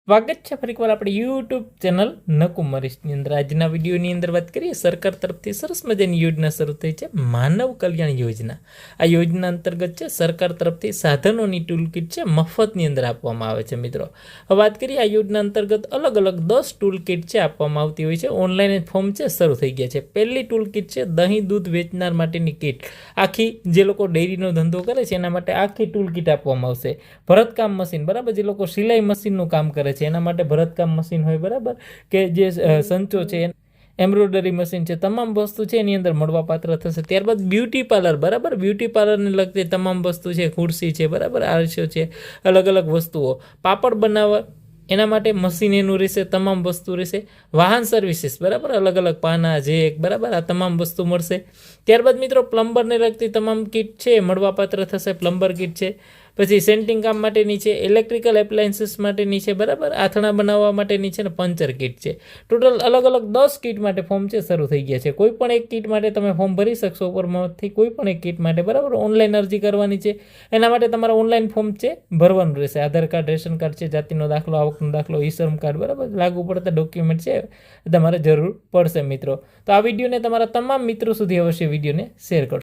સ્વાગત છે ફરીકવાર આપણી યુટ્યુબ ચેનલ નકુમરીશની અંદર. આજના વિડીયોની અંદર વાત કરીએ, સરકાર તરફથી સરસ મજાની યોજના શરૂ થઈ છે, માનવ કલ્યાણ યોજના. આ યોજના અંતર્ગત છે સરકાર તરફથી સાધનોની ટૂલકીટ છે મફતની અંદર આપવામાં આવે છે. મિત્રો વાત કરીએ, આ યોજના અંતર્ગત અલગ અલગ 10 ટૂલકીટ છે આપવામાં આવતી હોય છે. ઓનલાઈન ફોર્મ છે શરૂ થઈ ગયા છે. પહેલી ટૂલકીટ છે દહીં દૂધ વેચનાર માટેની કીટ. આખી જે લોકો ડેરીનો ધંધો કરે છે એના માટે આખી ટૂલકીટ આપવામાં આવશે. ભરતકામ મશીન, બરાબર, જે લોકો સિલાઈ મશીનનું કામ કરે છે એના માટે ભરતકામ મશીન હોય, બરાબર, કે જે સંચો છે, એમ્બ્રોઇડરી મશીન છે, તમામ વસ્તુ છે એની અંદર મળવાપાત્ર થશે. ત્યારબાદ બ્યુટી પાર્લર, બરાબર, બ્યુટી પાર્લરને લગતી તમામ વસ્તુ છે, ખુરશી છે, બરાબર, આરસીઓ છે, અલગ અલગ વસ્તુઓ. પાપડ બનાવવા એના માટે મશીન એનું રહેશે, તમામ વસ્તુ રહેશે. વાહન સર્વિસીસ, બરાબર, અલગ અલગ પાના, જેક, બરાબર, આ તમામ વસ્તુ મળશે. ત્યારબાદ મિત્રો પ્લમ્બરને લગતી તમામ કીટ છે મળવાપાત્ર થશે. પ્લમ્બર કીટ છે, પછી સેન્ટિંગ કામ માટેની છે, ઇલેક્ટ્રિકલ એપ્લાયન્સીસ માટેની છે, બરાબર, આથણા બનાવવા માટેની છે, ને પંચર કીટ છે. ટોટલ અલગ અલગ 10 કીટ માટે ફોર્મ છે શરૂ થઈ ગયા છે. કોઈ પણ એક કીટ માટે તમે ફોર્મ ભરી શકશો ઉપરમાંથી, કોઈ પણ એક કીટ માટે, બરાબર. ઓનલાઈન અરજી કરવાની છે, એના માટે તમારે ઓનલાઈન ફોર્મ છે ભરવાનું રહેશે. આધાર કાર્ડ, રેશન કાર્ડ છે, જાતિનો દાખલો, આવકનો દાખલો, ઈ-શ્રમ કાર્ડ, બરાબર, લાગુ પડતા ડોક્યુમેન્ટ છે તમારે જરૂર પડશે. મિત્રો તો આ વિડીયોને તમારા તમામ મિત્રો સુધી અવશ્ય વિડીયોને શેર કરો.